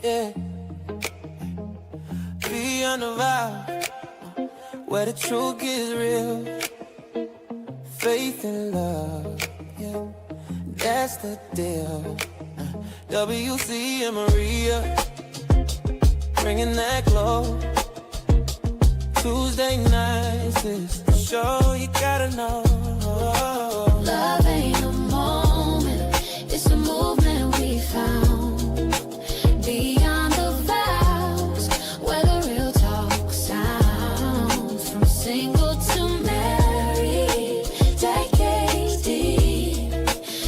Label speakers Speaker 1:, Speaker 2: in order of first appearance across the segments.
Speaker 1: yeah. Beyond the vows, where the truth gets real. Faith and love, yeah, that's the deal. WC and Maria, bringing that glow. Tuesday nights is the show you gotta know.
Speaker 2: Love ain't a moment, it's a movement we found. Beyond the vows, where the real talk sounds. From single to married, decades deep.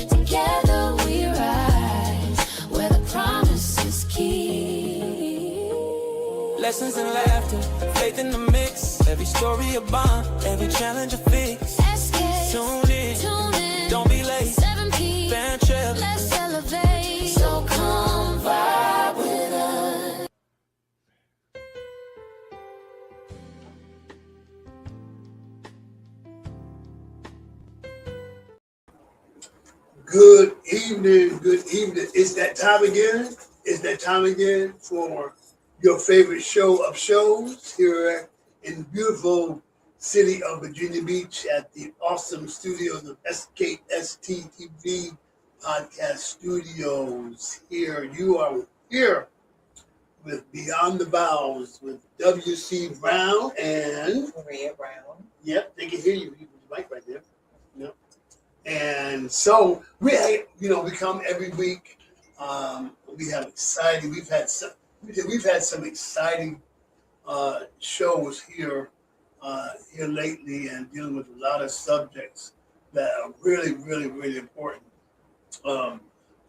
Speaker 2: Together we rise, where the promise is key.
Speaker 1: Lessons in laughter, faith in the mix. Every story a bond, every challenge a fix.
Speaker 2: SKST,
Speaker 1: Tune in, don't be late.
Speaker 2: 7 p.m.
Speaker 1: Fan trip,
Speaker 2: let's elevate. So come vibe with us.
Speaker 3: Good evening, good evening. It's that time again. It's that time again for your favorite show of shows here in the beautiful city of Virginia Beach at the awesome studios of SKST TV Podcast Studios. Here, you are here with Beyond the Vows with W.C. Brown and
Speaker 4: Maria Brown.
Speaker 3: Yep, they can hear you. You put the mic right there. Yep. And so we come every week. We have exciting. We've had some exciting shows here lately, and dealing with a lot of subjects that are really, really, really important.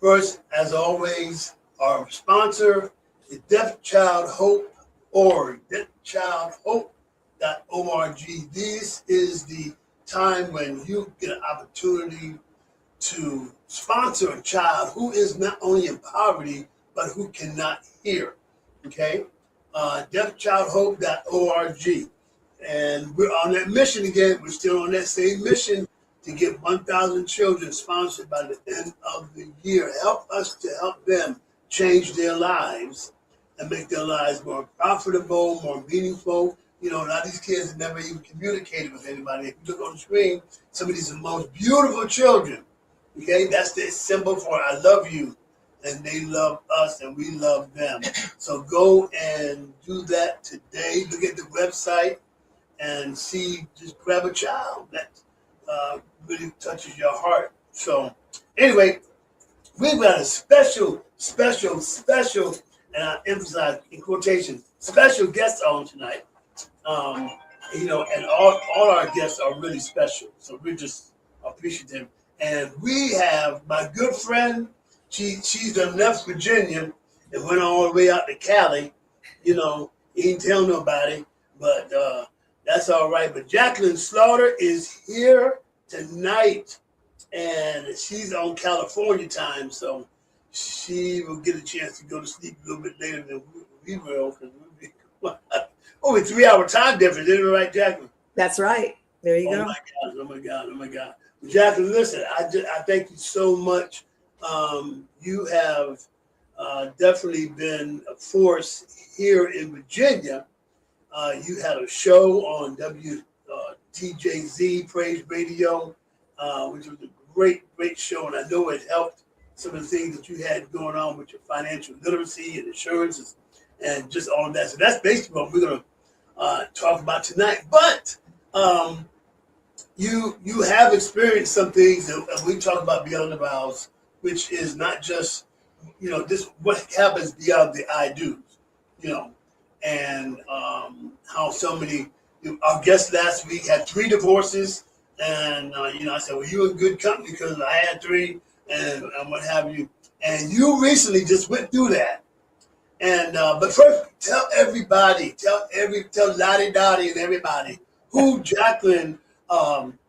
Speaker 3: First, as always, our sponsor is Deaf Child Hope org. DeafChildHope.org. This is the time when you get an opportunity to sponsor a child who is not only in poverty, but who cannot hear. Okay? DeafChildHope.org. And we're on that mission again. We're still on that same mission to get 1,000 children sponsored by the end of the year. Help us to help them change their lives and make their lives more profitable, more meaningful. You know, a lot of these kids have never even communicated with anybody. If you look on the screen, some of these are the most beautiful children. Okay, that's the symbol for I love you, and they love us, and we love them. So go and do that today. Look at the website and see, just grab a child that really touches your heart. So anyway, we've got a special, and I emphasize in quotation, special guest on tonight. And all our guests are really special. So we're just appreciative. And we have my good friend, she's done left Virginia and went all the way out to Cali. You know, he didn't tell nobody, but that's all right. But Jacqueline Slaughter is here tonight, and she's on California time, so she will get a chance to go to sleep a little bit later than we will, because we'll be over 3-hour time difference, isn't it right, Jacqueline?
Speaker 4: That's right. There you go.
Speaker 3: Oh my God. Jacqueline, listen, I thank you so much. You have definitely been a force here in Virginia. You had a show on WTJZ Praise Radio, which was a great show, and I know it helped some of the things that you had going on with your financial literacy and insurances and just all of that. So that's basically what we're going to talk about tonight. But you have experienced some things that we talk about Beyond the Vows, which is not just, this what happens beyond the I do's, and how so many, our guest last week had 3 divorces, and I said, well, you're in good company because I had 3 and what have you. And you recently just went through that. And but first, tell everybody, tell Lottie Dottie and everybody who Jacqueline,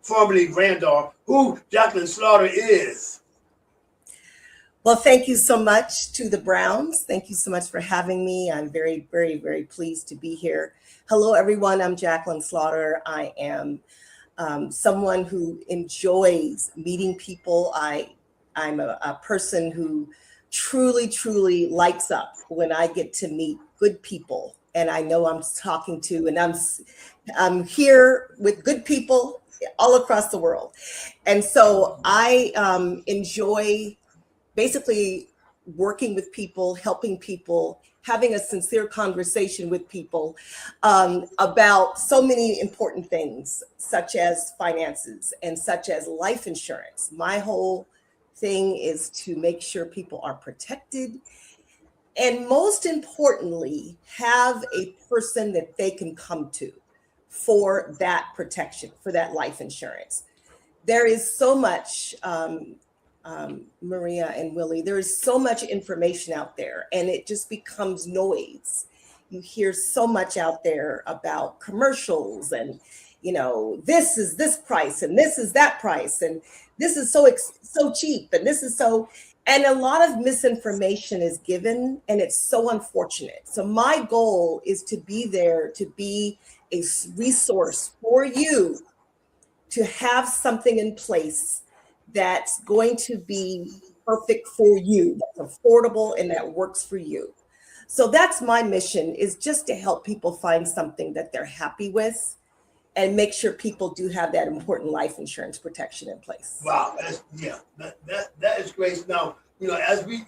Speaker 3: formerly Randolph, who Jacqueline Slaughter is.
Speaker 4: Well, thank you so much to the Browns. Thank you so much for having me. I'm very, very, very pleased to be here. Hello, everyone. I'm Jacqueline Slaughter. I am someone who enjoys meeting people. I'm a person who truly, truly lights up when I get to meet good people. And I know I'm talking to, and I'm here with good people all across the world. And so I enjoy basically working with people, helping people, having a sincere conversation with people about so many important things, such as finances and such as life insurance. My whole thing is to make sure people are protected, and most importantly, have a person that they can come to for that protection, for that life insurance. There is so much, Maria and Willie, there is so much information out there, and it just becomes noise. You hear so much out there about commercials, and this is this price, and this is that price, and this is so cheap, and this is so. And a lot of misinformation is given, and it's so unfortunate. So my goal is to be there, to be a resource for you, to have something in place that's going to be perfect for you, that's affordable, and that works for you. So that's my mission, is just to help people find something that they're happy with and make sure people do have that important life insurance protection in place.
Speaker 3: Wow, that is great. Now, as we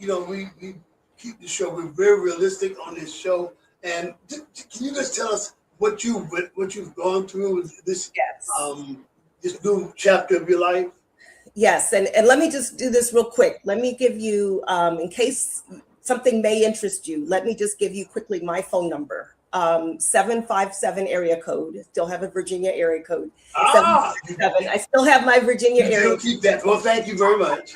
Speaker 3: keep the show, we're very realistic on this show. And can you just tell us what you've gone through with this this new chapter of your life?
Speaker 4: Yes, and let me just do this real quick. Let me give you, in case something may interest you, let me just give you quickly my phone number. 757 area code. Still have a Virginia area code. 757. I still have my Virginia area code.
Speaker 3: Keep that. Well, thank you very much.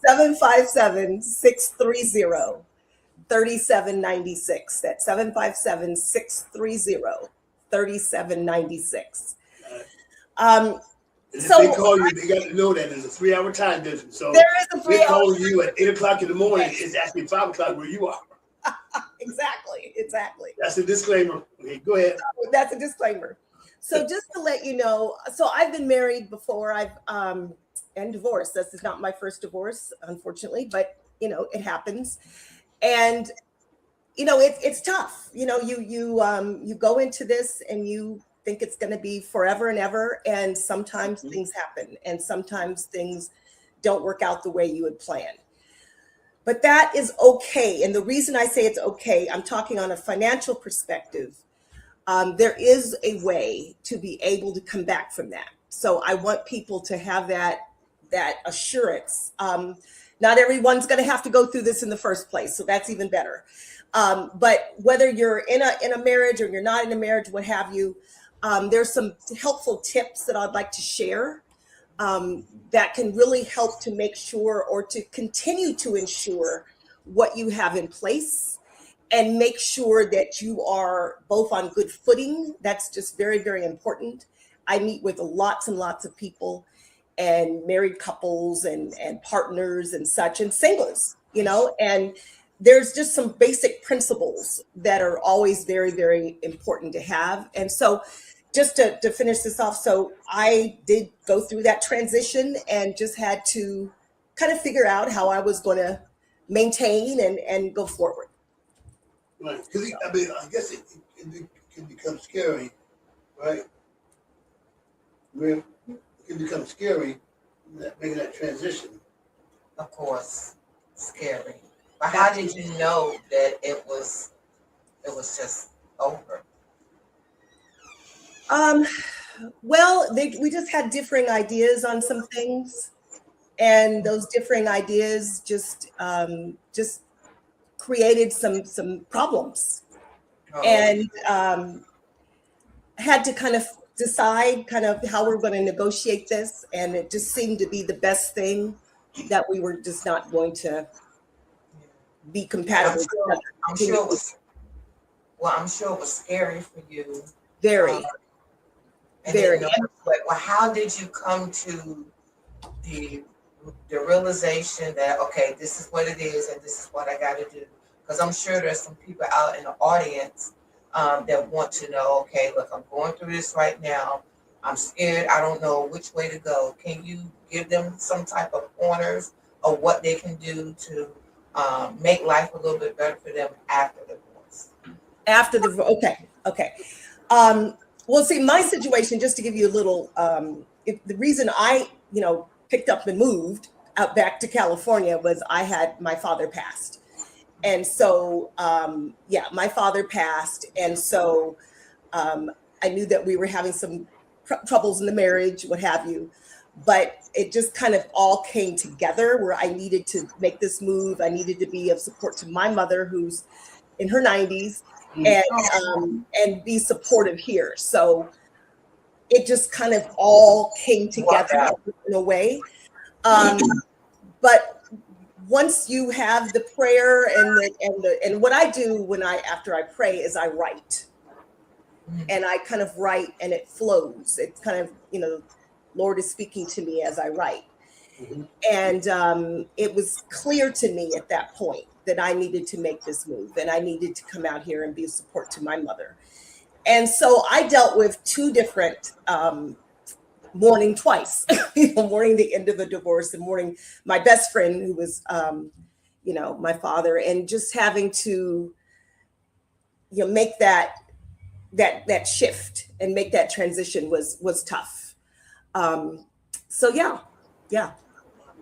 Speaker 4: 757-630-3796. That's 757-630-3796.
Speaker 3: So they call you, they got to know that there's a 3-hour time difference. So
Speaker 4: there is a 3 hour.
Speaker 3: They call you at 8 o'clock in the morning. Yes. It's actually 5 o'clock where you are.
Speaker 4: Exactly.
Speaker 3: That's a disclaimer. Okay, go ahead.
Speaker 4: So that's a disclaimer. So just to let you know, so I've been married before. And divorced. This is not my first divorce, unfortunately, but it happens. And it's tough. You go into this and you think it's going to be forever and ever, and sometimes things happen, and sometimes things don't work out the way you had planned. But that is okay. And the reason I say it's okay, I'm talking on a financial perspective. There is a way to be able to come back from that. So I want people to have that assurance. Not everyone's going to have to go through this in the first place, so that's even better. But whether you're in a marriage or you're not in a marriage, what have you, there's some helpful tips that I'd like to share that can really help to make sure, or to continue to ensure, what you have in place, and make sure that you are both on good footing. That's just very, very important. I meet with lots and lots of people, and married couples and partners and such, and singles, and there's just some basic principles that are always very, very important to have. And so just to finish this off, so I did go through that transition and just had to kind of figure out how I was going to maintain and go forward.
Speaker 3: Right, because I guess it can become scary, right? It can become scary making that transition.
Speaker 5: Of course, scary. But how did you know that it was just over?
Speaker 4: Well, we just had differing ideas on some things, and those differing ideas just created some problems, and had to kind of decide how we're going to negotiate this, and it just seemed to be the best thing, that we were just not going to be compatible.
Speaker 5: I'm sure it was scary for you.
Speaker 4: Very. Very.
Speaker 5: Well, how did you come to the realization that, okay, this is what it is and this is what I got to do? Because I'm sure there's some people out in the audience that want to know, okay, look, I'm going through this right now. I'm scared. I don't know which way to go. Can you give them some type of pointers of what they can do to make life a little bit better for them after divorce.
Speaker 4: After the okay. Well, see, my situation, just to give you a little, the reason I, picked up and moved out back to California was I had my father passed. And so, my father passed. And so I knew that we were having some troubles in the marriage, what have you. But it just kind of all came together where I needed to make this move. I needed to be of support to my mother, who's in her 90s, and be supportive here. So it just kind of all came together in a way. But once you have the prayer and what I do after I pray is I write, and I kind of write and it flows. It's kind of, Lord is speaking to me as I write. Mm-hmm. And it was clear to me at that point that I needed to make this move and I needed to come out here and be a support to my mother. And so I dealt with two different mourning twice, mourning the end of a divorce and mourning my best friend who was, my father, and just having to, make that shift and make that transition was tough. So yeah.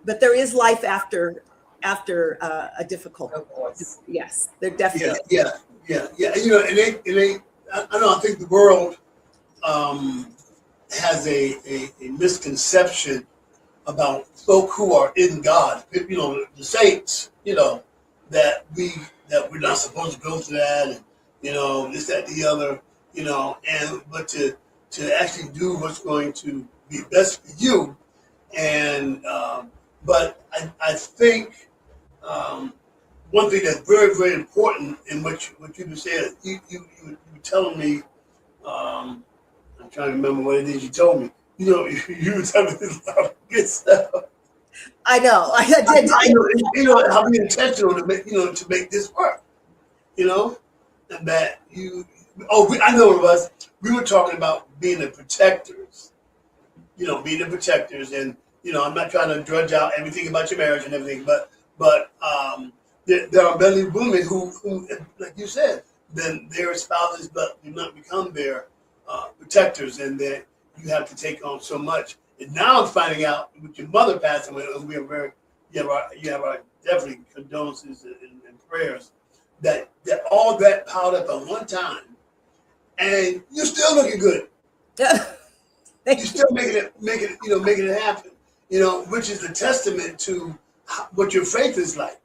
Speaker 4: But there is life after a difficult divorce. Yes, there definitely.
Speaker 3: Yeah. I think the world has a misconception about folk who are in God. The saints. That we're not supposed to go through that, and this, that, the other. But to actually do what's going to be best for you, and but I think one thing that's very, very important in what you just said, you were telling me, I'm trying to remember what it is you told me. You were telling me a lot of good stuff.
Speaker 4: I know. I did.
Speaker 3: I'll be intentional to make this work. And that I know it was. We were talking about being the protectors. Being the protectors, and I'm not trying to drudge out everything about your marriage and everything, but there are many women who, like you said, then their spouses but do not become their protectors, and that you have to take on so much. And now I'm finding out with your mother passing away, you have our definitely condolences and prayers that all that piled up at one time, and you're still looking good. You're still making it happen. Which is a testament to what your faith is like.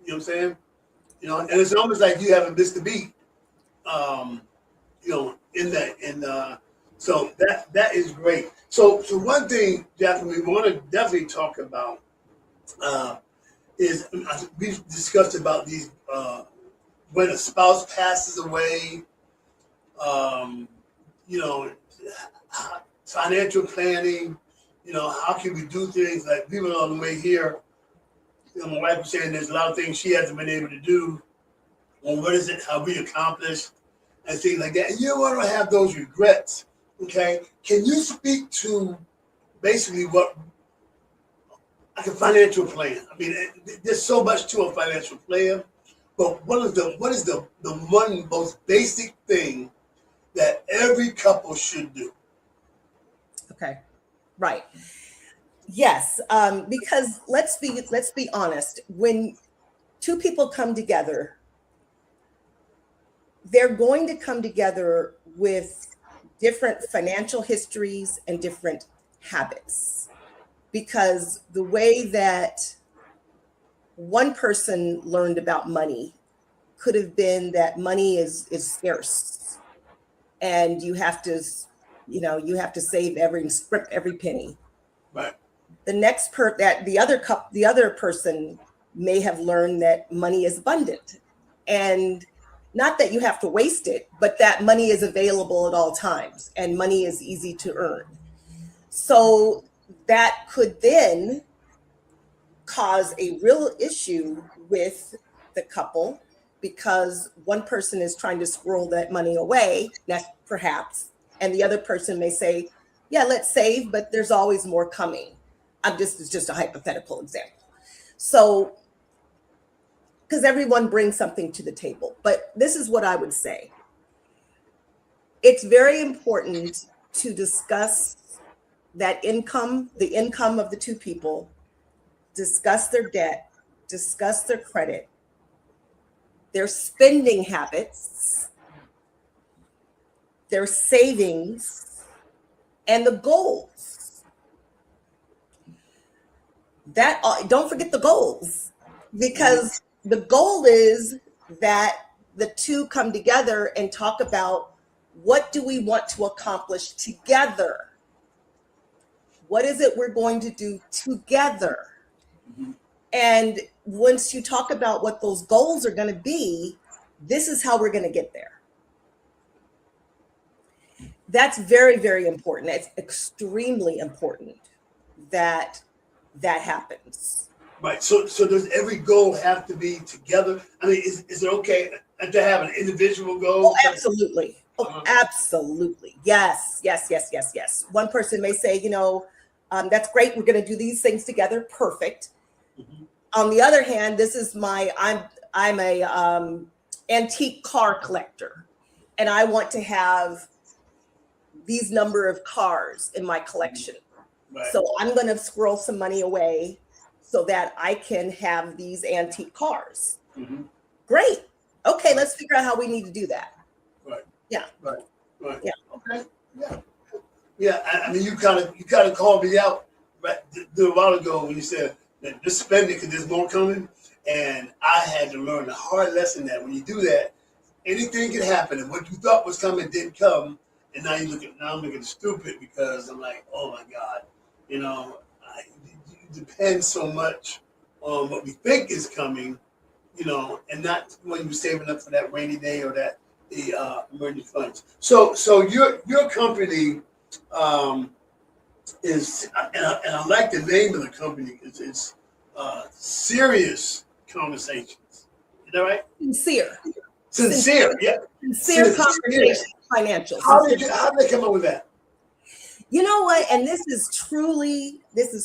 Speaker 3: You know what I'm saying? And it's almost like you haven't missed a beat. In that, and so that is great. So one thing, Jacqueline, we want to definitely talk about is we've discussed about these when a spouse passes away. Financial planning. How can we do things like people on the way here? My wife was saying there's a lot of things she hasn't been able to do. Well, what is it? How we accomplished and things like that. And you don't want to have those regrets. Okay, can you speak to basically what like a financial plan? I mean, there's so much to a financial plan, but what is the one most basic thing that every couple should do?
Speaker 4: Okay, right. Yes, because let's be honest. When two people come together, they're going to come together with different financial histories and different habits, because the way that one person learned about money could have been that money is scarce and you have to save every penny.
Speaker 3: Right.
Speaker 4: The next the other person may have learned that money is abundant, and not that you have to waste it, but that money is available at all times and money is easy to earn. So that could then cause a real issue with the couple, because one person is trying to squirrel that money away, perhaps, and the other person may say, yeah, let's save, but there's always more coming. It's just a hypothetical example. So, because everyone brings something to the table, but this is what I would say. It's very important to discuss that income, the income of the two people, discuss their debt, discuss their credit, their spending habits, their savings, and the goals. That don't forget the goals, because the goal is that the two come together and talk about what do we want to accomplish together? What is it we're going to do together? And once you talk about what those goals are going to be, this is how we're going to get there. That's very, very important. It's extremely important that that happens.
Speaker 3: Right. So does every goal have to be together? I mean, is it okay to have an individual goal?
Speaker 4: Oh, absolutely. Oh, absolutely. Yes. One person may say, that's great. We're going to do these things together. Perfect. Mm-hmm. On the other hand, this is I'm a antique car collector, and I want to have these number of cars in my collection. Right. So I'm going to squirrel some money away so that I can have these antique cars. Mm-hmm. Great. Okay, let's figure out how we need to do that.
Speaker 3: Right.
Speaker 4: Yeah.
Speaker 3: Right.
Speaker 4: Yeah.
Speaker 3: Okay. Yeah. Yeah. I mean, you kind of called me out right a while ago when you said that just spend it because there's more coming, and I had to learn a hard lesson that when you do that, anything can happen, and what you thought was coming didn't come, and now I'm looking stupid because I'm like, oh my God, it depends so much on what we think is coming, and not when you're saving up for that rainy day or the emergency funds. So your company is, and I like the name of the company because it's Serious Conversations. Is that right?
Speaker 4: Sincere,
Speaker 3: yeah.
Speaker 4: Sincere Conversations Financial.
Speaker 3: How did they come up with that?
Speaker 4: You know what? And this is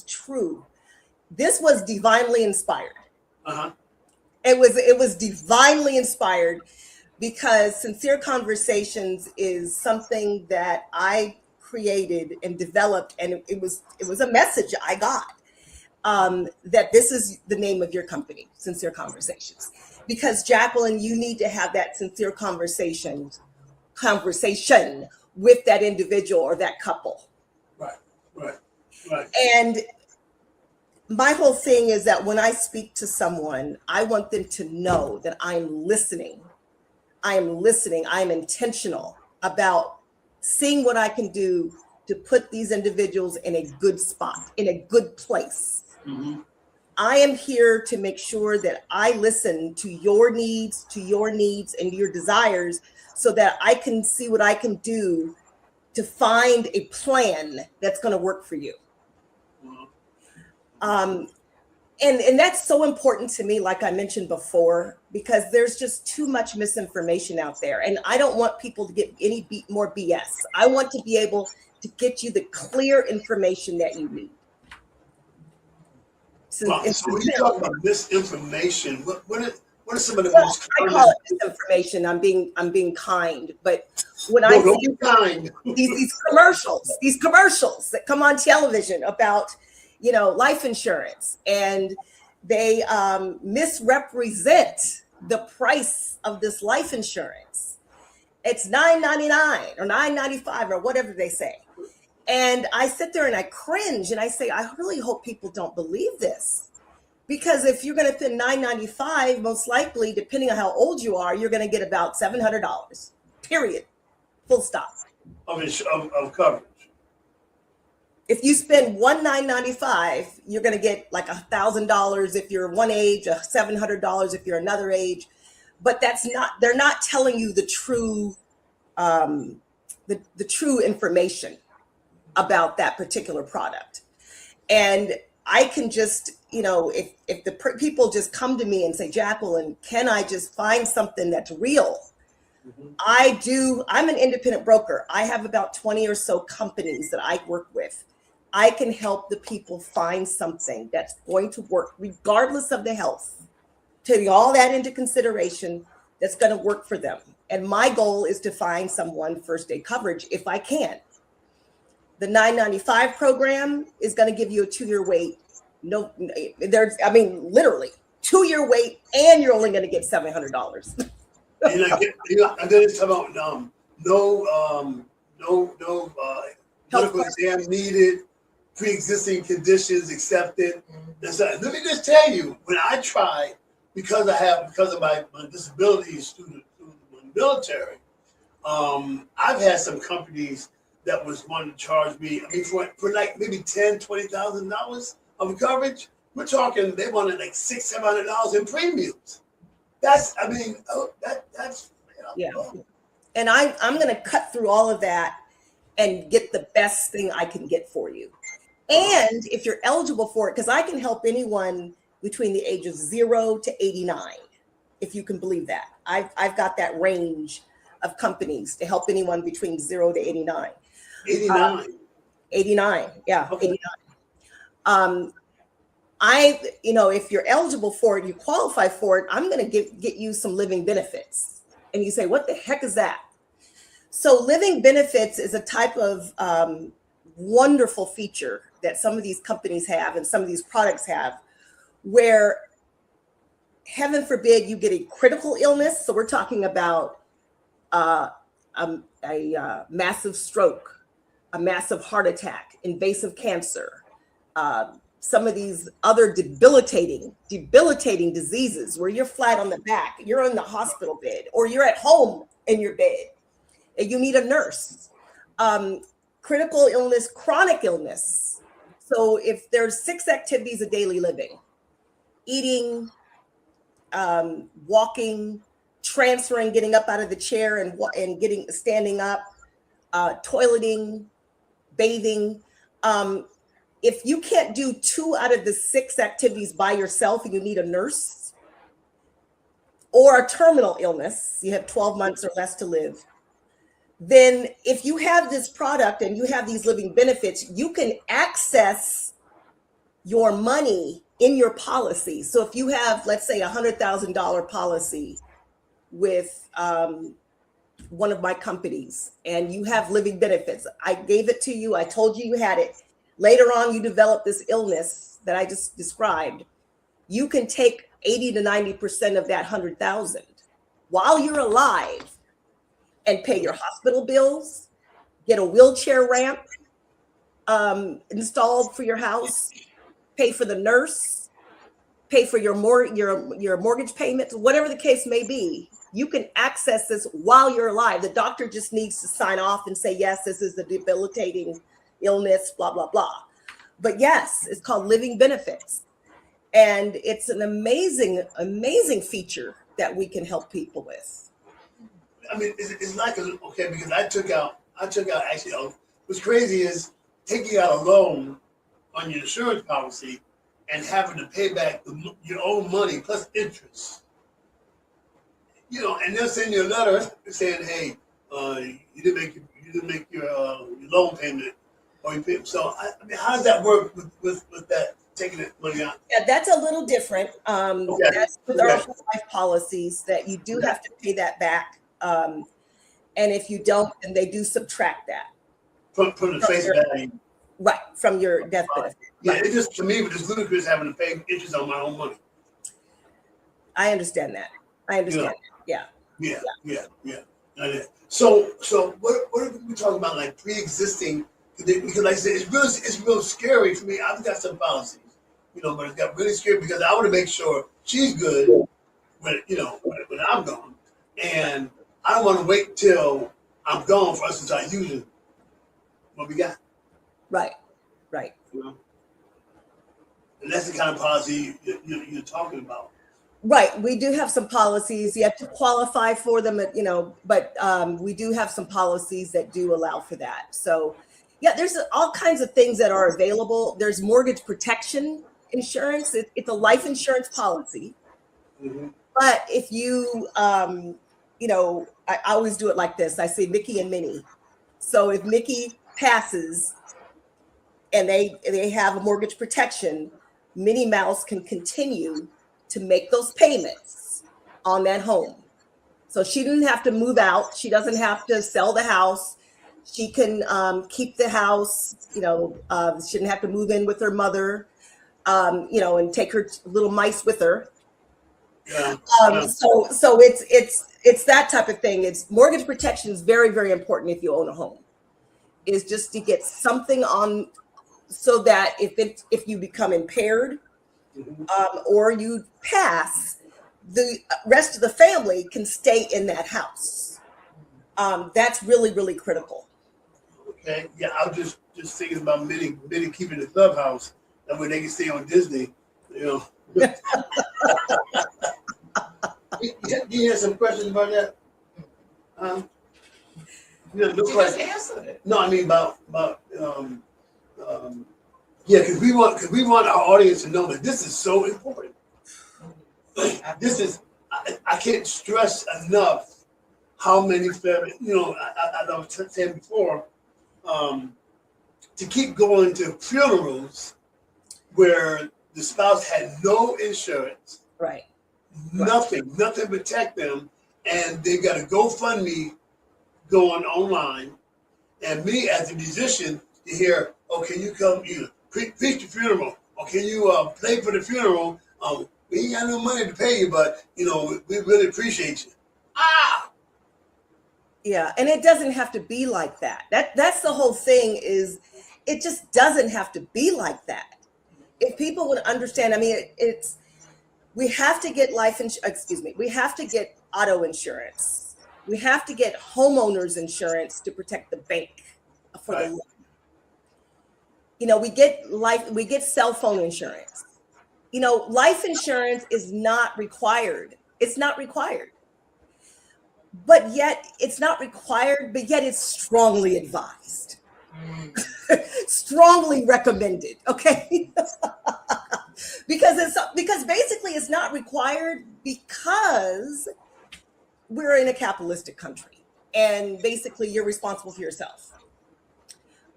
Speaker 4: true. This was divinely inspired. Uh-huh. It was divinely inspired because Sincere Conversations is something that I created and developed, and it was a message I got that this is the name of your company, Sincere Conversations, because Jacqueline, you need to have that sincere conversation with that individual or that couple. Right. And my whole thing is that when I speak to someone, I want them to know that I'm listening. I am intentional about seeing what I can do to put these individuals in a good spot, in a good place. Mm-hmm. I am here to make sure that I listen to your needs and your desires so that I can see what I can do to find a plan that's going to work for you. And that's so important to me, like I mentioned before, because there's just too much misinformation out there. And I don't want people to get any more BS. I want to be able to get you the clear information that you need.
Speaker 3: So when you talk about misinformation, what are some of the most
Speaker 4: I call it misinformation. I'm being kind, but when I see these commercials that come on television about life insurance, and they misrepresent the price of this life insurance. It's $9.99 or $9.95 or whatever they say. And I sit there and I cringe and I say, I really hope people don't believe this. Because if you're going to spend $9.95, most likely, depending on how old you are, you're going to get about $700, period, full stop.
Speaker 3: Of coverage.
Speaker 4: If you spend $1,995, you're going to get like $1,000 if you're one age, $700 if you're another age. But they're not telling you the true, the true information about that particular product. And I can just, if the people just come to me and say, Jacqueline, can I just find something that's real? Mm-hmm. I'm an independent broker. I have about 20 or so companies that I work with. I can help the people find something that's going to work regardless of the health, taking all that into consideration, that's going to work for them. And my goal is to find someone first aid coverage if I can. The $995 program is going to give you a 2-year wait. No, literally 2-year wait, and you're only going to get $700.
Speaker 3: I'm going to talk about no medical exam needed, pre-existing conditions accepted. Let me just tell you, when I tried, because of my disabilities through the military, I've had some companies that was wanting to charge me, for like maybe $10,000-$20,000 of coverage. We're talking, they wanted like $600-$700 in premiums. That's.
Speaker 4: Yeah. And I'm going to cut through all of that and get the best thing I can get for you. And if you're eligible for it, because I can help anyone between the ages 0 to 89, if you can believe that. I've got that range of companies to help anyone between 0 to 89.
Speaker 3: 89.
Speaker 4: 89, yeah,
Speaker 3: Okay.
Speaker 4: 89. If you're eligible for it, you qualify for it, I'm going to get you some living benefits. And you say, what the heck is that? So living benefits is a type of wonderful feature that some of these companies have and some of these products have, where heaven forbid you get a critical illness. So we're talking about a massive stroke, a massive heart attack, invasive cancer, some of these other debilitating diseases where you're flat on the back, you're in the hospital bed, or you're at home in your bed and you need a nurse. Critical illness, chronic illness. So if there's 6 activities of daily living: eating, walking, transferring, getting up out of the chair and standing up, toileting, bathing. If you can't do 2 out of the 6 activities by yourself and you need a nurse, or a terminal illness, you have 12 months or less to live, then if you have this product and you have these living benefits, you can access your money in your policy. So if you have, let's say, $100,000 policy with one of my companies and you have living benefits, I gave it to you, I told you you had it. Later on, you develop this illness that I just described. You can take 80 to 90% of that 100,000 while you're alive and pay your hospital bills, get a wheelchair ramp installed for your house, pay for the nurse, pay for your mortgage payments, whatever the case may be. You can access this while you're alive. The doctor just needs to sign off and say, yes, this is a debilitating illness, blah, blah, blah. But yes, it's called living benefits. And it's an amazing, amazing feature that we can help people with.
Speaker 3: I mean, it's like, because I took out actually, what's crazy is taking out a loan on your insurance policy and having to pay back your own money plus interest. And they'll send you a letter saying, hey, you didn't make your loan payment. So how does that work with that, taking that money out?
Speaker 4: Yeah, that's a little different. That's with our whole life policies, that you do have to pay that back. And if you don't, then they do subtract that.
Speaker 3: From the face value.
Speaker 4: Right, from your death benefit.
Speaker 3: Yeah, it just, to me, it was ludicrous having to pay interest on my own money.
Speaker 4: I understand that. Yeah.
Speaker 3: So what are we talking about, like pre-existing? Because like I said, it's real scary for me. I've got some policies, but it's got really scary because I want to make sure she's good when I'm gone, and I don't want to wait till I'm gone for us to start using what we got.
Speaker 4: Right.
Speaker 3: And that's the kind of policy you're talking about.
Speaker 4: Right. We do have some policies. You have to qualify for them, but we do have some policies that do allow for that. So, yeah, there's all kinds of things that are available. There's mortgage protection insurance. It's a life insurance policy. Mm-hmm. But if you, I always do it like this. I say Mickey and Minnie. So if Mickey passes and they have a mortgage protection, Minnie Mouse can continue to make those payments on that home. So she didn't have to move out. She doesn't have to sell the house. She can keep the house. She didn't have to move in with her mother, and take her little mice with her.
Speaker 3: Yeah.
Speaker 4: So it's that type of thing. It's mortgage protection is very, very important if you own a home. Is just to get something on, so that if you become impaired, or you pass, the rest of the family can stay in that house. That's really, really critical.
Speaker 3: Okay. Yeah, I was just thinking about Minnie keeping the clubhouse. That way they can stay on Disney. You have some questions about that? No
Speaker 5: just answered it.
Speaker 3: No, I mean about because we want our audience to know that this is so important. This is I can't stress enough how many families, I was saying before, to keep going to funerals where the spouse had no insurance,
Speaker 4: right?
Speaker 3: Nothing protect them, and they got a GoFundMe going online. And me as a musician to hear, can you come preach the funeral, or can you play for the funeral? We ain't got no money to pay you, but we really appreciate you.
Speaker 4: Yeah, and it doesn't have to be like that. That's the whole thing. Is it just doesn't have to be like that. If people would understand, I mean, we have to get we have to get auto insurance. We have to get homeowners insurance to protect the bank for the loan. We get cell phone insurance. Life insurance is not required. It's not required. But yet it's not required, but yet it's strongly advised. Strongly recommended, okay? because basically it's not required because we're in a capitalistic country, and basically you're responsible for yourself.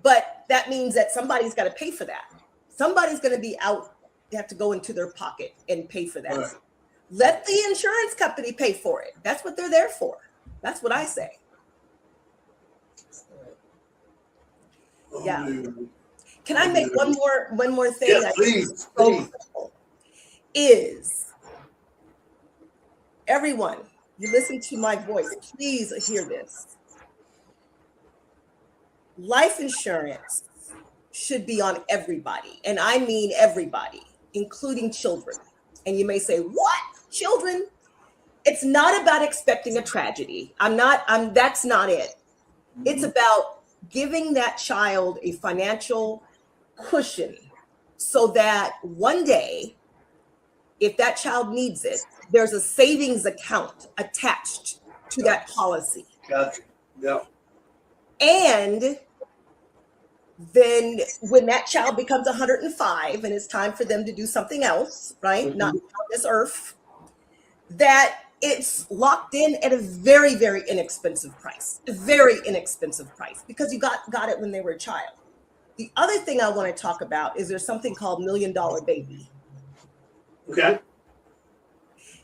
Speaker 4: But that means that somebody's got to pay for that. Somebody's going to be out. They have to go into their pocket and pay for that. Right. Let the insurance company pay for it. That's what they're there for. That's what I say. Yeah. Can I make one more thing?
Speaker 3: Yeah, please.
Speaker 4: Is everyone, you listen to my voice, please hear this. Life insurance should be on everybody, and I mean everybody, including children. And you may say, what? Children? It's not about expecting a tragedy. That's not it. It's about giving that child a financial cushion so that one day, if that child needs it, there's a savings account attached to that policy.
Speaker 3: Gotcha. Yeah.
Speaker 4: And then when that child becomes 105 and it's time for them to do something else, right? Not on this earth, that it's locked in at a very, very inexpensive price, because you got it when they were a child. The other thing I want to talk about is there's something called $1 Million Baby.
Speaker 3: Okay.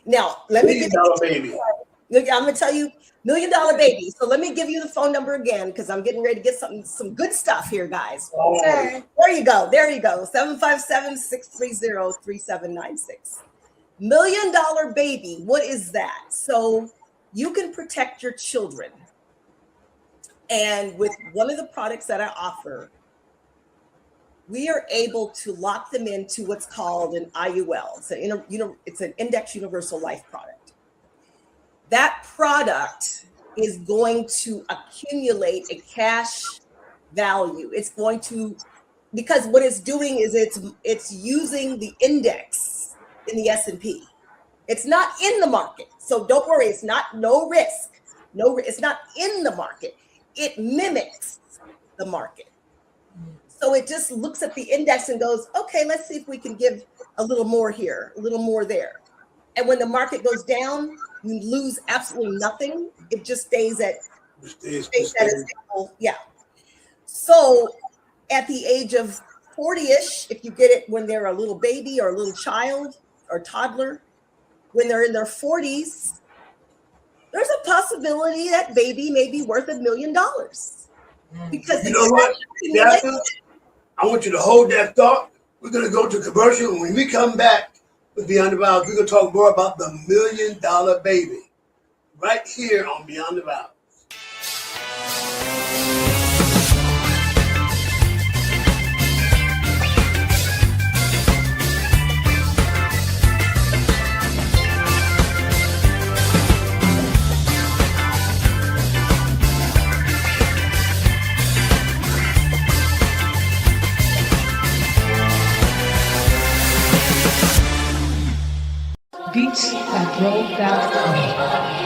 Speaker 4: Now, let me
Speaker 3: $1 Million Baby.
Speaker 4: I'm going to tell you $1 Million Baby. So let me give you the phone number again, because I'm getting ready to get some good stuff here, guys.
Speaker 5: Okay.
Speaker 4: There you go. 757-630-3796. $1 Million Baby. What is that? So you can protect your children. And with one of the products that I offer, we are able to lock them into what's called an IUL. It's an Index Universal Life product. That product is going to accumulate a cash value. It's going to, because what it's doing is it's using the index in the S&P. It's not in the market. So don't worry, it's not no risk. It's not in the market. It mimics the market. So it just looks at the index and goes, okay, let's see if we can give a little more here, a little more there. And when the market goes down, you lose absolutely nothing. It just stays at a stable. Yeah. So at the age of 40-ish, if you get it when they're a little baby or a little child or toddler, when they're in their 40s, there's a possibility that baby may be worth $1 million. Because
Speaker 3: you know what? Jacqueline, I want you to hold that thought. We're going to go to commercial. And when we come back with Beyond the Vows, we're going to talk more about the $1 million baby right here on Beyond the Vows.
Speaker 6: Beats that drove that car.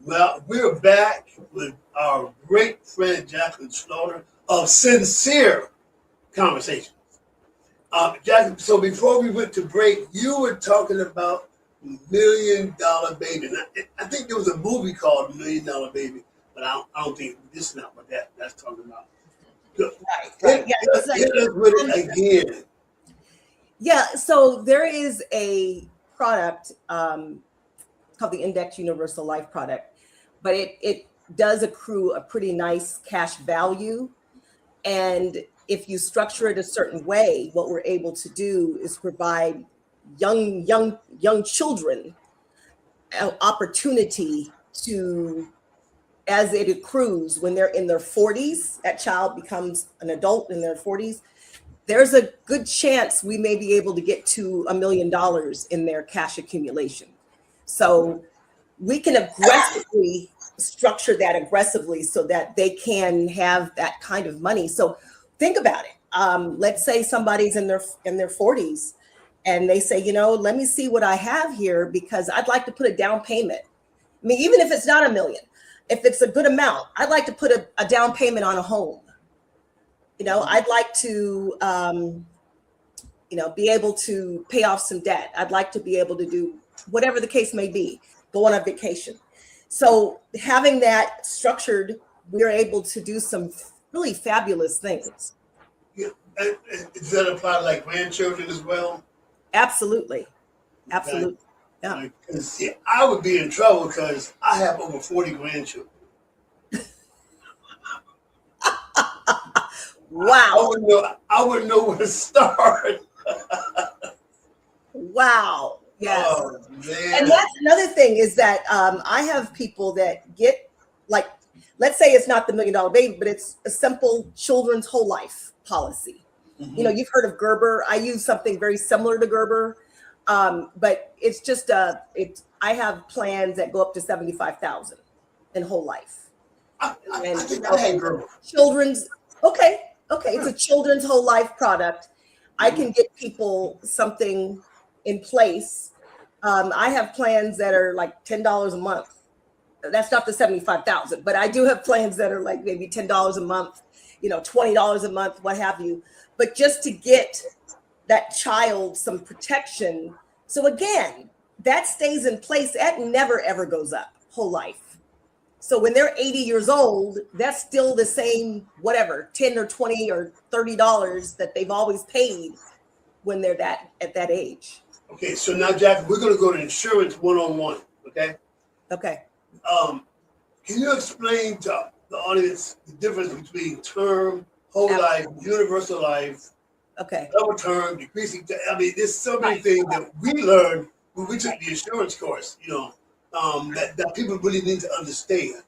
Speaker 6: Well, we're back with our great friend Jacqueline Slaughter of Sincere Conversations. Jacqueline, so before we went to break, you were talking about $1 Million Baby. And I think there was a movie called $1 Million Baby, but I don't think this is not what that's talking about.
Speaker 4: Right. Yeah,
Speaker 3: hit us with it again.
Speaker 4: Yeah, so there is a product called the Index Universal Life product, but it does accrue a pretty nice cash value. And if you structure it a certain way, what we're able to do is provide young children an opportunity to, as it accrues, when they're in their 40s, that child becomes an adult in their 40s, there's a good chance we may be able to get to $1 million in their cash accumulation. So we can aggressively structure that aggressively so that they can have that kind of money. So think about it. Let's say somebody's in their 40s and they say, let me see what I have here because I'd like to put a down payment. I mean, even if it's not $1 million, if it's a good amount, I'd like to put a down payment on a home. I'd like to, be able to pay off some debt. I'd like to be able to do whatever the case may be, go on a vacation. So having that structured, we're able to do some really fabulous things.
Speaker 3: Yeah. Does that apply to like grandchildren as well?
Speaker 4: Absolutely. Absolutely. Yeah.
Speaker 3: Because I would be in trouble because I have over 40 grandchildren.
Speaker 4: Wow.
Speaker 3: I wouldn't know where to start.
Speaker 4: Wow. Yes.
Speaker 3: Oh, man.
Speaker 4: And that's another thing is that I have people that get, like, let's say it's not the $1 Million Baby, but it's a simple children's whole life policy. You know, you've heard of Gerber. I use something very similar to Gerber, but it's just I have plans that go up to 75,000 in whole life.
Speaker 6: I think I had Gerber.
Speaker 4: Children's, okay, it's a children's whole life product. I can get people something in place. I have plans that are like $10 a month. That's not the 75,000, but I do have plans that are like maybe $10 a month, you know, $20 a month, what have you. But just to get that child some protection. So again, that stays in place. That never, ever goes up whole life. So when they're 80 years old, that's still the same, whatever, 10 or 20 or $30 that they've always paid when they're at that age.
Speaker 6: Okay, so now, Jack, we're going to go to insurance one-on-one, okay?
Speaker 4: Okay.
Speaker 6: Can you explain to the audience the difference between term, whole life, universal life, double term, decreasing? I mean, there's so many things that we learned when we took the insurance course, you know, that people really need to understand.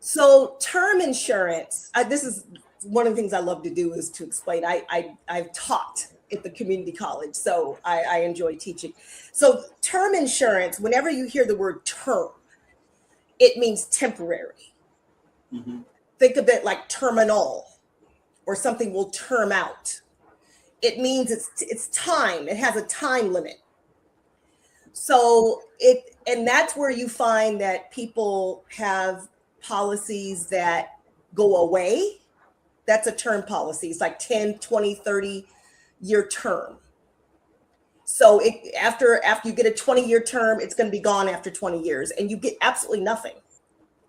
Speaker 4: So term insurance, this is one of the things I love to do is to explain. I've taught at the community college, so I enjoy teaching. So term insurance, whenever you hear the word term, it means temporary. Mm-hmm. Think of it like terminal, or something will term out. It means it's time. It has a time limit. So and that's where you find that people have policies that go away. That's a term policy. It's like 10, 20, 30 year term. So after you get a 20-year term, it's going to be gone after 20 years, and you get absolutely nothing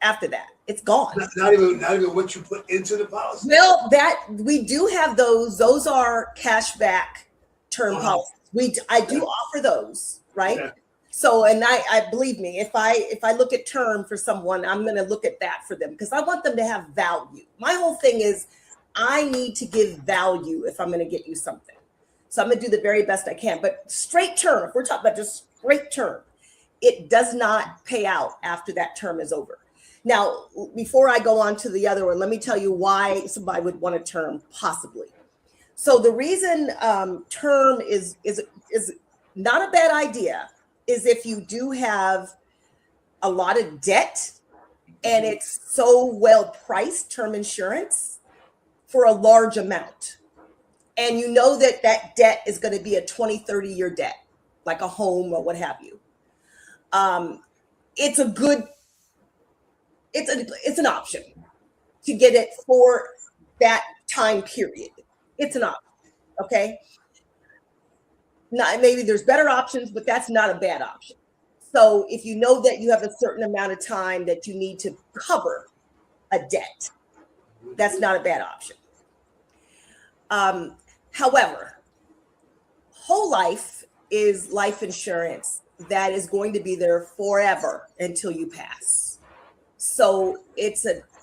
Speaker 4: after that. It's gone.
Speaker 6: Not even what you put into the policy.
Speaker 4: Well, that we do have those. Those are cashback term policies. I do offer those, right? Yeah. So, and I believe me, if I look at term for someone, I'm going to look at that for them because I want them to have value. My whole thing is I need to give value if I'm going to get you something. So I'm going to do the very best I can. But straight term, if we're talking about just straight term, it does not pay out after that term is over. Now, before I go on to the other one, let me tell you why somebody would want a term possibly. So the reason term is not a bad idea is if you do have a lot of debt and it's so well priced, term insurance, for a large amount. And you know that debt is going to be a 20, 30 year debt, like a home or what have you. It's an option to get it for that time period. It's an option, okay? Not, maybe there's better options, but that's not a bad option. So if you know that you have a certain amount of time that you need to cover a debt, that's not a bad option. However, whole life is life insurance that is going to be there forever until you pass. So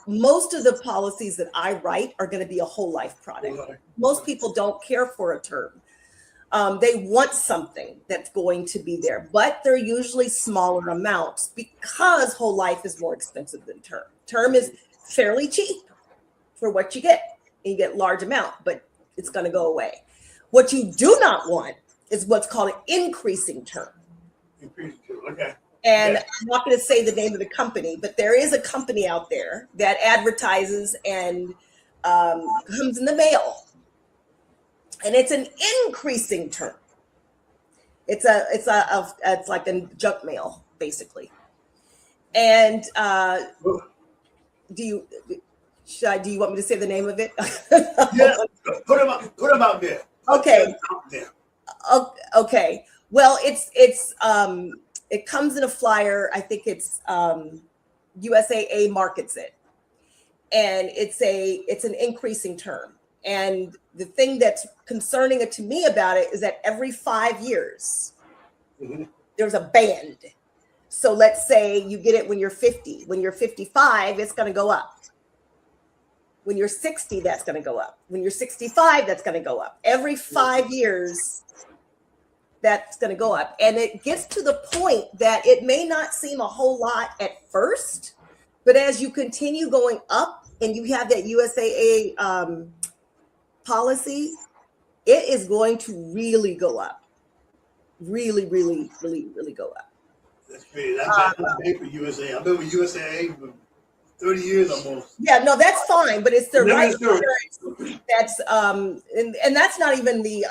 Speaker 4: most of the policies that I write are going to be a whole life product. Most people don't care for a term. They want something that's going to be there, but they're usually smaller amounts because whole life is more expensive than term. Term is fairly cheap for what you get. And you get large amount, but it's going to go away. What you do not want is what's called an increasing term.
Speaker 6: Okay.
Speaker 4: And I'm not going to say the name of the company, but there is a company out there that advertises and comes in the mail. And it's an increasing term. It's like a junk mail, basically. And do you want me to say the name of it?
Speaker 6: Yeah, put them out there.
Speaker 4: Okay.
Speaker 6: Out there.
Speaker 4: Okay. Well, it comes in a flyer. I think it's USAA markets it, and it's an increasing term. And the thing that's concerning to me about it is that every 5 years, there's a band. So let's say you get it when you're 50. When you're 55, it's going to go up. When you're 60, that's going to go up. When you're 65, that's going to go up. Every 5 years, that's going to go up. And it gets to the point that it may not seem a whole lot at first, but as you continue going up and you have that USAA policy, it is going to really go up. Really, really, really, really go up.
Speaker 3: That's great. I've been for USA. I've been with USA for 30 years almost.
Speaker 4: Yeah, no, that's fine, but it's the
Speaker 3: Never
Speaker 4: life
Speaker 3: sure.
Speaker 4: insurance that's and that's not even the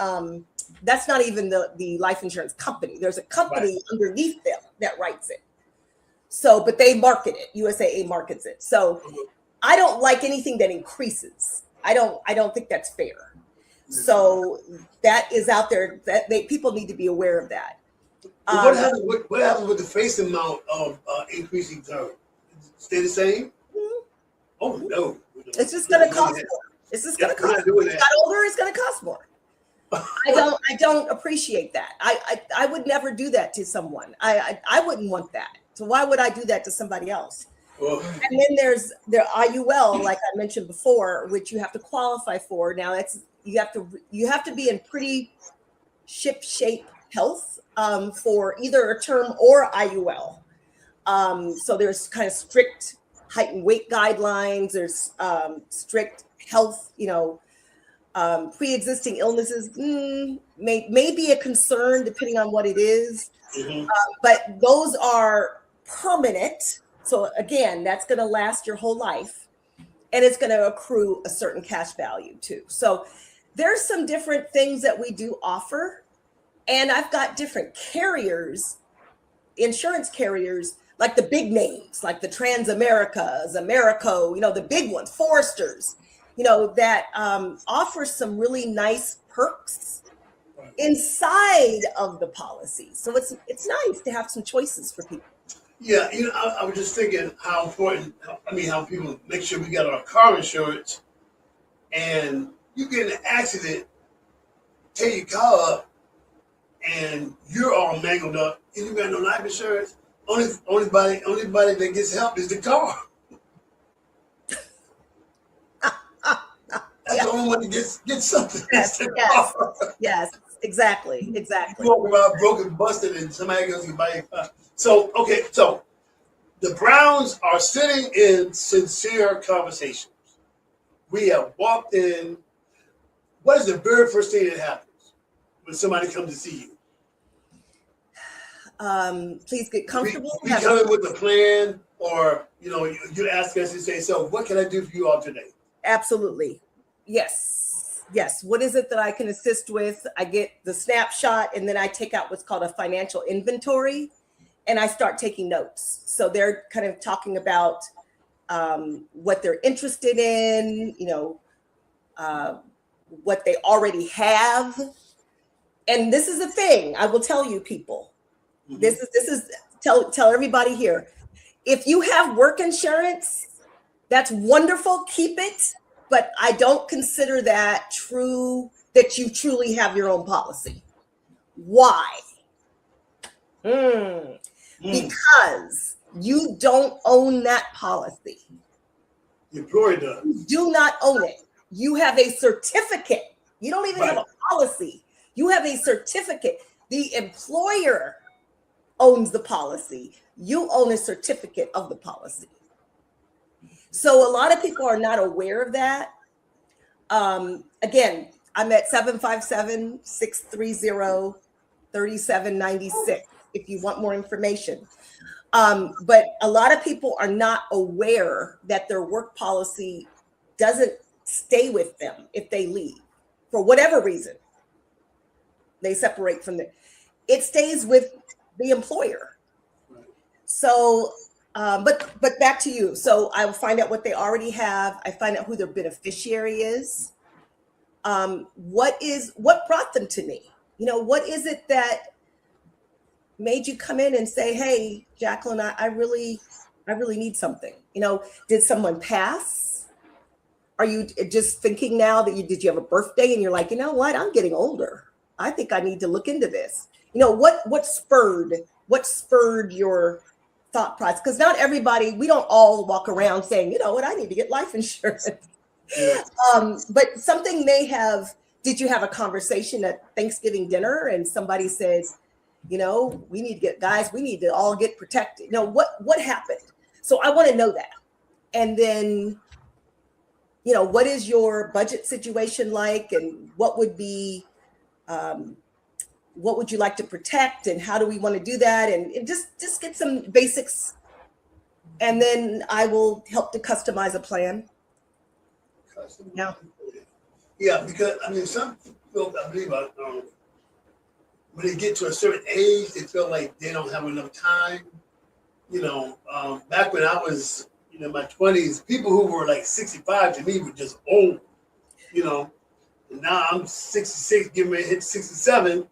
Speaker 4: life insurance company. There's a company underneath them that writes it. So, but they market it. USAA markets it. So, I don't like anything that increases. I don't think that's fair. So that is out there. That people need to be aware of that.
Speaker 3: What happens with the face amount of increasing term? Stay the same?
Speaker 4: Mhm.
Speaker 3: Oh no!
Speaker 4: It's just going to cost more. It's just going to cost more. As you got older, it's going to cost more. I don't appreciate that. I would never do that to someone. I wouldn't want that. So why would I do that to somebody else?
Speaker 3: Well,
Speaker 4: And then there's the IUL, like I mentioned before, which you have to qualify for. Now that's you have to be in pretty ship-shape health for either a term or IUL. So there's kind of strict height and weight guidelines. There's strict health, pre-existing illnesses may be a concern depending on what it is. But those are permanent. So again, that's going to last your whole life, and it's going to accrue a certain cash value too. So there's some different things that we do offer, and I've got different carriers, insurance carriers, like the big names, like the Transamericas, Americo, the big ones, Foresters, that offer some really nice perks inside of the policy. So it's nice to have some choices for people.
Speaker 3: yeah, I was just thinking how important. How people make sure we got our car insurance, and you get in an accident, tear your car up, and you're all mangled up, and you got no life insurance. Only body that gets help is the car. That's the only one that gets something.
Speaker 4: Yes, exactly.
Speaker 3: You walk around broken, busted, and somebody else can buy your car. So the Browns are sitting in sincere conversations. We have walked in. What is the very first thing that happens when somebody comes to see you?
Speaker 4: Please get comfortable.
Speaker 3: We come in with a plan, or you ask us and say, "So, what can I do for you all today?"
Speaker 4: Absolutely. Yes. What is it that I can assist with? I get the snapshot, and then I take out what's called a financial inventory, and I start taking notes. So they're kind of talking about what they're interested in, what they already have. And this is the thing I will tell you, people. This is tell everybody here. If you have work insurance, that's wonderful. Keep it. But I don't consider that true, that you truly have your own policy. Why? Because you don't own that policy.
Speaker 3: The employer does.
Speaker 4: You do not own it. You have a certificate. You don't even have a policy. You have a certificate. The employer owns the policy. You own a certificate of the policy. So a lot of people are not aware of that. Again, I'm at 757-630-3796 if you want more information. But a lot of people are not aware that their work policy doesn't stay with them if they leave for whatever reason. They separate from it stays with the employer. So, but back to you. So I will find out what they already have. I find out who their beneficiary is. What brought them to me? What is it that made you come in and say, "Hey, Jacqueline, I really need something." Did someone pass? Are you just thinking now that did you have a birthday and you're like, what? I'm getting older. I think I need to look into this. What spurred your thought process? Because not everybody, we don't all walk around saying, I need to get life insurance.
Speaker 3: Yeah.
Speaker 4: But something did you have a conversation at Thanksgiving dinner and somebody says, we need to all get protected. What happened? So I want to know that. And then what is your budget situation like, and what would be, what would you like to protect, and how do we want to do that, and just get some basics, and then I will help to customize a plan. Yeah.
Speaker 3: Yeah, because I mean, some people, I believe, when they get to a certain age, they feel like they don't have enough time. Back when I was, in my 20s, people who were like 65 to me were just old, And now I'm 66, getting ready to hit 67,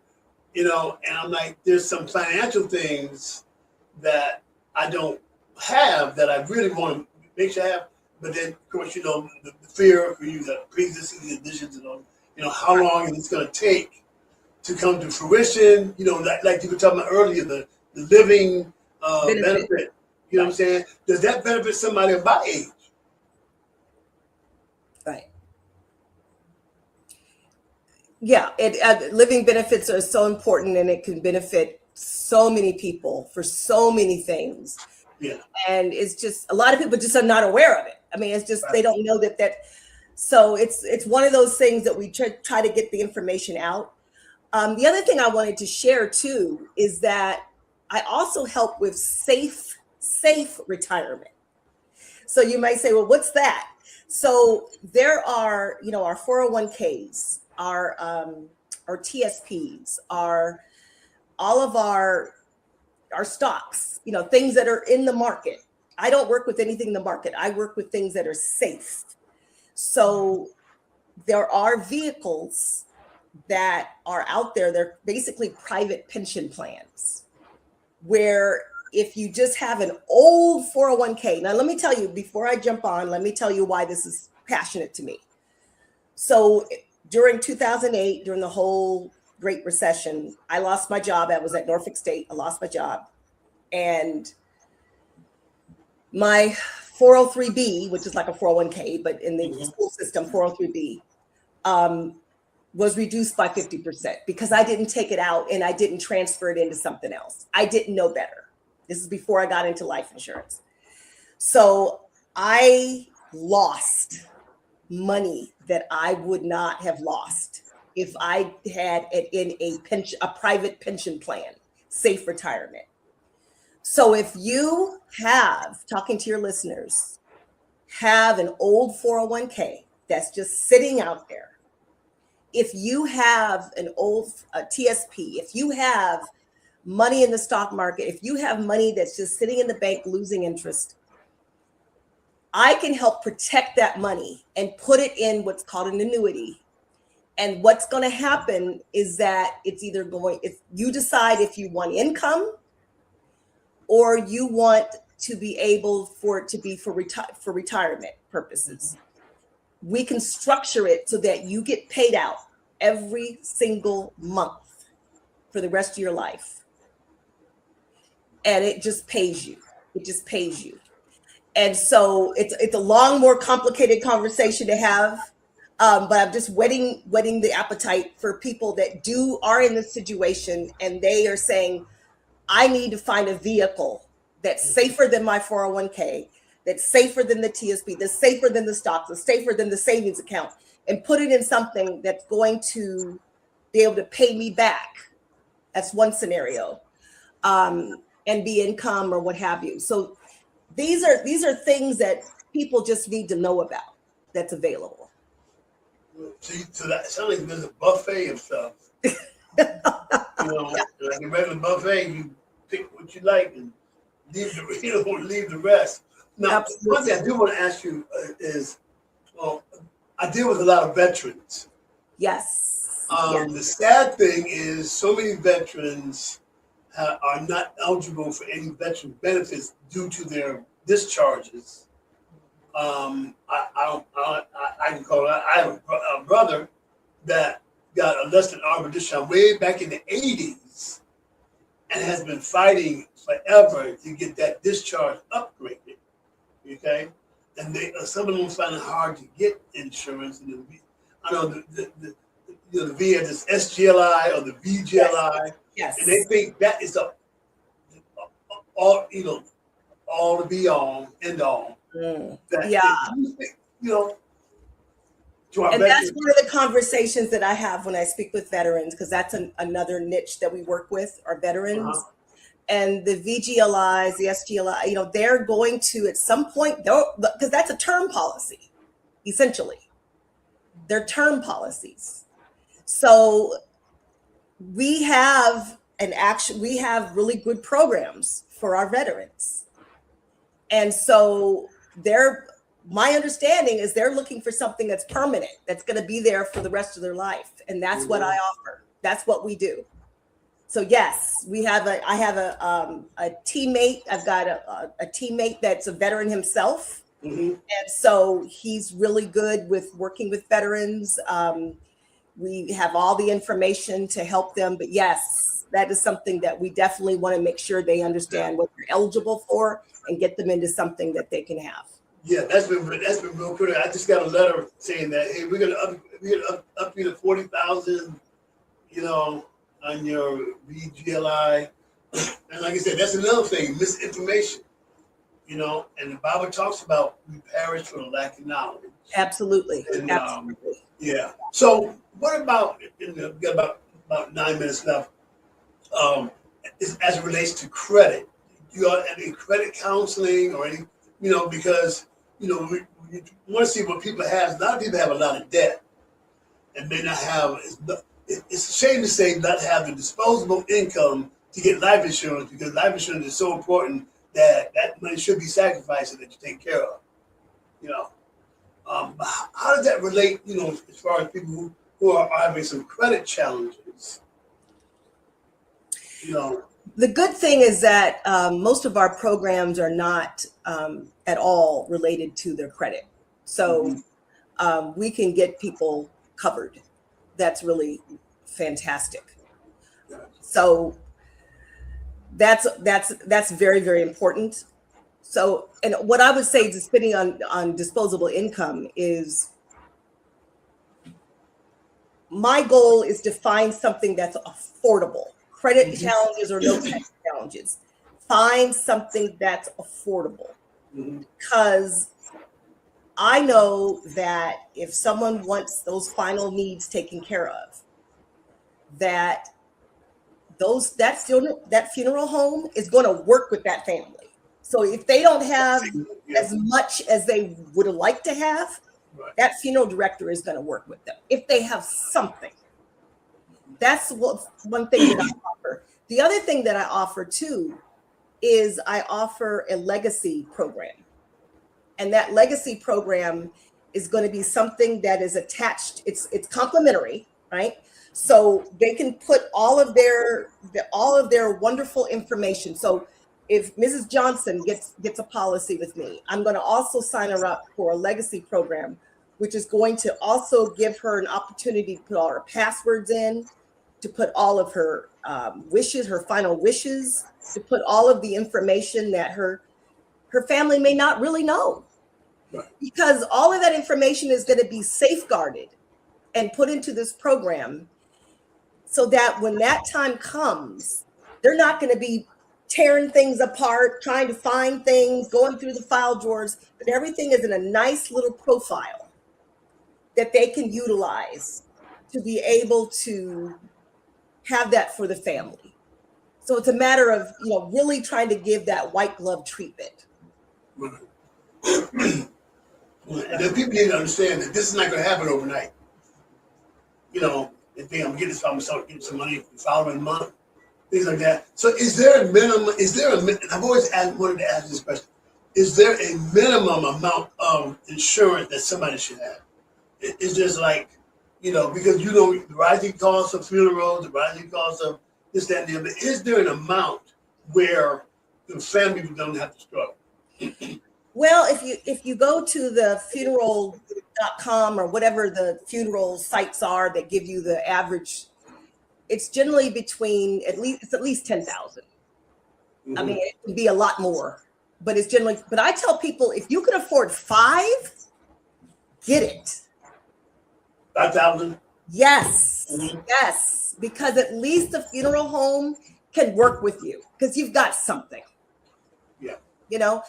Speaker 3: and I'm like, there's some financial things that I don't have that I really want to make sure I have. But then, of course, the fear for you, the pre-existing conditions, how long is it going to take to come to fruition? Like you were talking about earlier, the living benefit. You know what I'm saying? Does that benefit somebody of my age?
Speaker 4: Right. Yeah, living benefits are so important, and it can benefit so many people for so many things.
Speaker 3: Yeah.
Speaker 4: And it's just, a lot of people just are not aware of it. I mean, it's just, they don't know that. So it's one of those things that we try to get the information out. The other thing I wanted to share too is that I also help with safe retirement. So you might say, well, what's that? So there are, our 401ks, our TSPs, all of our stocks, things that are in the market. I don't work with anything in the market. I work with things that are safe. So there are vehicles that are out there. They're basically private pension plans, where if you just have an old 401k. Now, let me tell you, before I jump on, let me tell you why this is passionate to me. So during 2008, during the whole Great Recession, I lost my job. I was at Norfolk State. I lost my job. And my 403B, which is like a 401k, but in the school system, 403B, was reduced by 50% because I didn't take it out and I didn't transfer it into something else. I didn't know better. This is before I got into life insurance. So I lost money that I would not have lost if I had it in a private pension plan, safe retirement. So if you have, talking to your listeners, have an old 401k that's just sitting out there, if you have an old TSP, if you have money in the stock market, if you have money that's just sitting in the bank losing interest, I can help protect that money and put it in what's called an annuity. And what's going to happen is that it's either if you decide if you want income or you want to be able for it to be for retirement purposes. We can structure it so that you get paid out every single month for the rest of your life. And it just pays you. It just pays you. And so it's a long, more complicated conversation to have. But I'm just whetting the appetite for people that are in this situation and they are saying, I need to find a vehicle that's safer than my 401k, that's safer than the TSP, that's safer than the stocks, that's safer than the savings account, and put it in something that's going to be able to pay me back. That's one scenario, and be income or what have you. So these are things that people just need to know about that's available.
Speaker 3: So that sounds like there's a buffet of stuff. Like a regular buffet, you pick what you like and leave the rest. Now,
Speaker 4: Absolutely.
Speaker 3: one thing I do want to ask you is, I deal with a lot of veterans.
Speaker 4: Yes.
Speaker 3: The sad thing is so many veterans are not eligible for any veteran benefits due to their discharges. I can call it. I have a brother that got a less than honorable discharge way back in the 80s and has been fighting forever to get that discharge upgraded. Okay, and some of them find it hard to get insurance. And I know the VA, this SGLI or the VGLI,
Speaker 4: Yes.
Speaker 3: and they think that is all the be all end all.
Speaker 4: Mm.
Speaker 3: That
Speaker 4: Yeah.
Speaker 3: to our
Speaker 4: And that's
Speaker 3: veterans.
Speaker 4: one of the conversations that I have when I speak with veterans, because that's another niche that we work with, are veterans. And the VGLIs, the SGLI, you know, they're going to, at some point, because that's a term policy, essentially. They're term policies. So we have we have really good programs for our veterans. And so my understanding is they're looking for something that's permanent, that's going to be there for the rest of their life. And that's what I offer. That's what we do. So yes, I have a teammate. I've got a teammate that's a veteran himself. And so he's really good with working with veterans. We have all the information to help them. But yes, that is something that we definitely want to make sure they understand what they're eligible for and get them into something that they can have.
Speaker 3: Yeah, that's been real critical. I just got a letter saying that, hey, we're gonna up you to 40,000, you know, on your VGLI. And like I said, that's another thing, misinformation. You know, and the Bible talks about we perish for the lack of knowledge. Absolutely. And,
Speaker 4: Absolutely.
Speaker 3: Yeah. So what about, we got about 9 minutes left, as it relates to credit? Do you have any credit counseling or any, you know, because, you know, we want to see what people have. A lot of people have a lot of debt and may not have, it's a shame to say not have the disposable income to get life insurance, because life insurance is so important that money should be sacrificed so that you take care of, you know. How does that relate, you know, as far as people who are having some credit challenges? You know,
Speaker 4: the good thing is that most of our programs are not at all related to their credit. So we can get people covered. That's really fantastic. So that's very, very important. So, and what I would say, just spending on disposable income, is my goal is to find something that's affordable. Credit challenges or no credit challenges, find something that's affordable. Because I know that if someone wants those final needs taken care of, that funeral home is going to work with that family. So if they don't have as much as they would like to have, that funeral director is going to work with them. If they have something, that's one thing that I offer. The other thing that I offer too is I offer a legacy program. And that legacy program is going to be something that is attached. It's complimentary, right? So they can put all of their wonderful information. So if Mrs. Johnson gets a policy with me, I'm going to also sign her up for a legacy program, which is going to also give her an opportunity to put all her passwords in, to put all of her wishes, her final wishes, to put all of the information that her family may not really know. Because all of that information is going to be safeguarded and put into this program, so that when that time comes, they're not going to be tearing things apart, trying to find things, going through the file drawers, but everything is in a nice little profile that they can utilize to be able to have that for the family. So it's a matter of, you know, really trying to give that white glove treatment.
Speaker 3: and then people need to understand that this is not going to happen overnight. You know, they think I'm getting some money the following month, things like that. So is there a minimum, I've always wanted to ask this question, is there a minimum amount of insurance that somebody should have? It's just like, you know, because, you know, the rising costs of funerals, the rising costs of this, that, and the other, is there an amount where the family don't have to struggle?
Speaker 4: Well, if you go to the funeral.com or whatever the funeral sites are that give you the average, it's generally between at least 10,000. I mean, it can be a lot more, but it's generally. But I tell people, if you can afford 5, get it.
Speaker 3: 5,000.
Speaker 4: Yes, yes, because at least the funeral home can work with you because you've got something.
Speaker 3: Yeah.
Speaker 4: You know.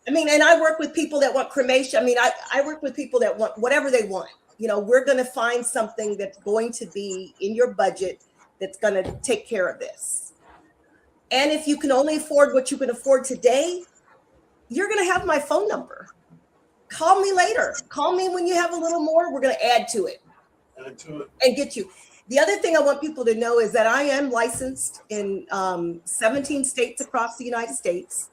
Speaker 4: I mean, and I work with people that want cremation. I mean, I work with people that want whatever they want. You know, we're going to find something that's going to be in your budget that's going to take care of this. And if you can only afford what you can afford today, you're going to have my phone number. Call me later. Call me when you have a little more. We're going to add to it. And get you. The other thing I want people to know is that I am licensed in 17 states across the United States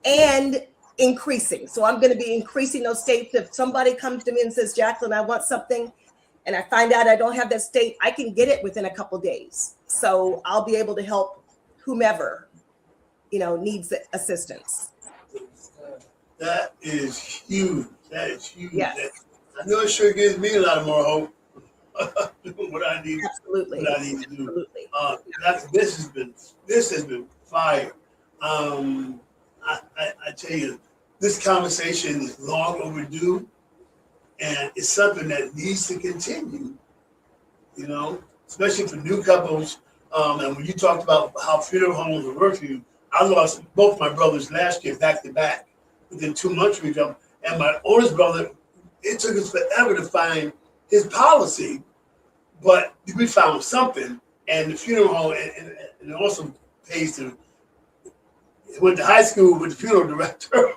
Speaker 4: and increasing. So I'm going to be increasing those states. If somebody comes to me and says, Jacqueline, I want something, and I find out I don't have that state, I can get it within a couple of days. So I'll be able to help whomever, you know, needs assistance.
Speaker 3: That is huge. That is huge.
Speaker 4: Yes.
Speaker 3: I know it sure gives me a lot more hope. What I need,
Speaker 4: Absolutely.
Speaker 3: what I need to do.
Speaker 4: Absolutely.
Speaker 3: This has been fire. I tell you, this conversation is long overdue, and it's something that needs to continue. You know, especially for new couples. And when you talked about how funeral homes are working, I lost both my brothers last year back to back within 2 months of each other. And my oldest brother, it took us forever to find his policy, but we found something. And the funeral home, and it also pays to, went to high school with the funeral director,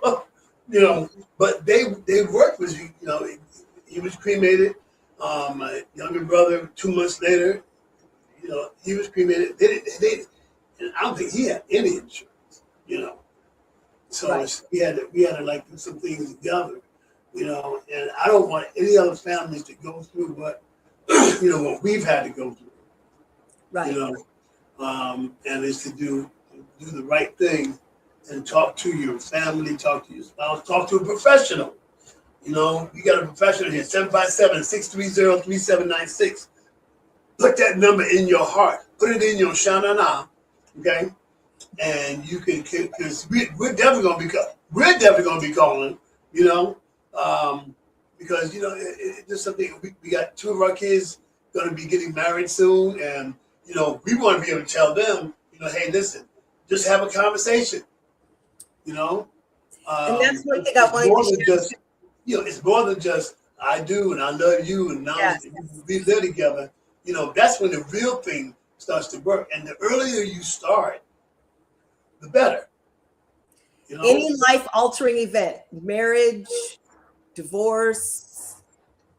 Speaker 3: you know, but they worked with you, you know, he was cremated. My younger brother, 2 months later, you know, he was cremated. And I don't think he had any insurance, you know. So
Speaker 4: Right.
Speaker 3: we had to like put some things together, you know, and I don't want any other families to go through what, you know, what we've had to go through.
Speaker 4: Right.
Speaker 3: You know, and it's to do the right thing and talk to your family, talk to your spouse, talk to a professional. You know, you got a professional here, 757-630-3796. Put that number in your heart. Put it in your shanana, okay? And you can, because we're definitely gonna be calling, you know, because you know it's just something. We got 2 of our kids gonna be getting married soon, and you know we want to be able to tell them, you know, hey, listen, just have a conversation, you know.
Speaker 4: And that's one thing I wanted to share.
Speaker 3: You know, it's more than just I do and I love you and now
Speaker 4: Yes.
Speaker 3: we live together. You know, that's when the real thing starts to work. And the earlier you start, the better. You know?
Speaker 4: Any life-altering event, marriage, divorce,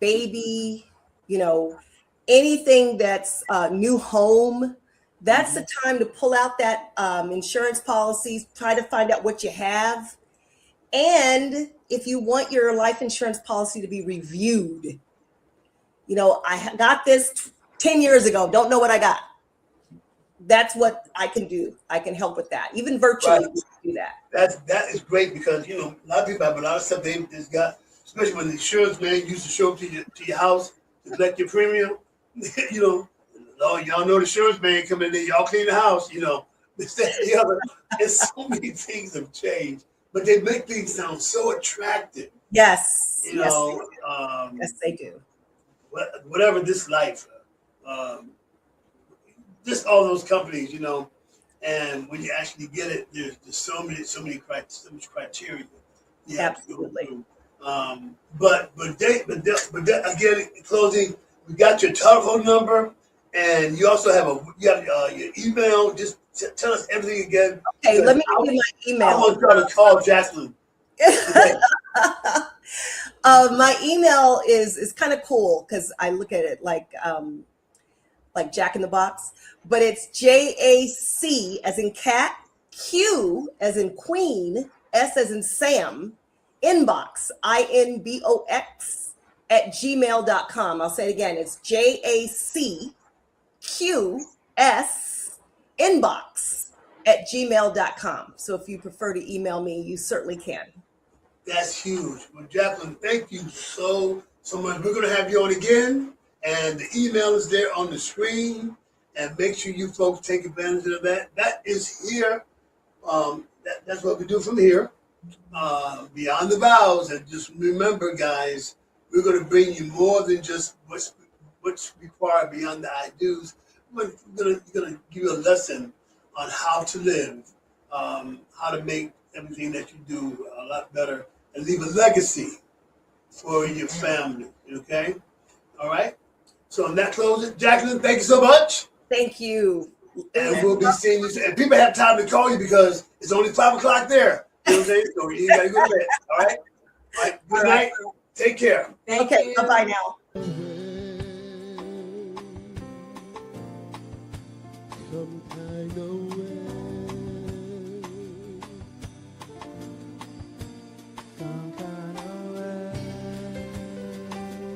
Speaker 4: baby, you know, anything that's new home, that's the time to pull out that insurance policies, try to find out what you have. And if you want your life insurance policy to be reviewed, you know, I got this 10 years ago, don't know what I got. That's what I can do. I can help with that. Even virtually,
Speaker 3: Right.
Speaker 4: we can do that.
Speaker 3: That is great because, you know, a lot of people have a lot of stuff they just got, especially when the insurance man used to show up to your house to collect your premium. You know, oh, y'all know the insurance man coming in, y'all clean the house, you know, this, that, and the other. And so many things have changed, but they make things sound so attractive.
Speaker 4: Yes.
Speaker 3: You know,
Speaker 4: Yes, they do.
Speaker 3: whatever this life, just all those companies, you know, and when you actually get it, there's so much criteria. You have to go
Speaker 4: Absolutely.
Speaker 3: through. But again, in closing, we got your telephone number, and you also have your email. Just tell us everything again.
Speaker 4: Okay, let me give you my email.
Speaker 3: I'm gonna try to call Jacqueline.
Speaker 4: My email is kind of cool because I look at it like Jack in the Box, but it's JAC as in cat, Q as in queen, S as in Sam, inbox, INBOX @gmail.com. I'll say it again. It's JACQS inbox @gmail.com. So if you prefer to email me, you certainly can.
Speaker 3: That's huge. Well, Jacqueline, thank you so much. We're going to have you on again, and the email is there on the screen, and make sure you folks take advantage of that. That is here. That's what we do from here, Beyond the Vows. And just remember, guys, we're going to bring you more than just what's required beyond the I do's. We're going to give you a lesson on how to live, how to make everything that you do a lot better and leave a legacy for your family. Okay? All right? So on that closing, Jacqueline, thank you so much.
Speaker 4: Thank you.
Speaker 3: And we'll be seeing you. And people have time to call you because it's only 5 o'clock there. You know what I'm saying? So you gotta go to bed. All right? All right. Good night. Take care.
Speaker 5: Thank
Speaker 4: Okay,
Speaker 5: you.
Speaker 4: bye-bye now.
Speaker 1: Some kind of way.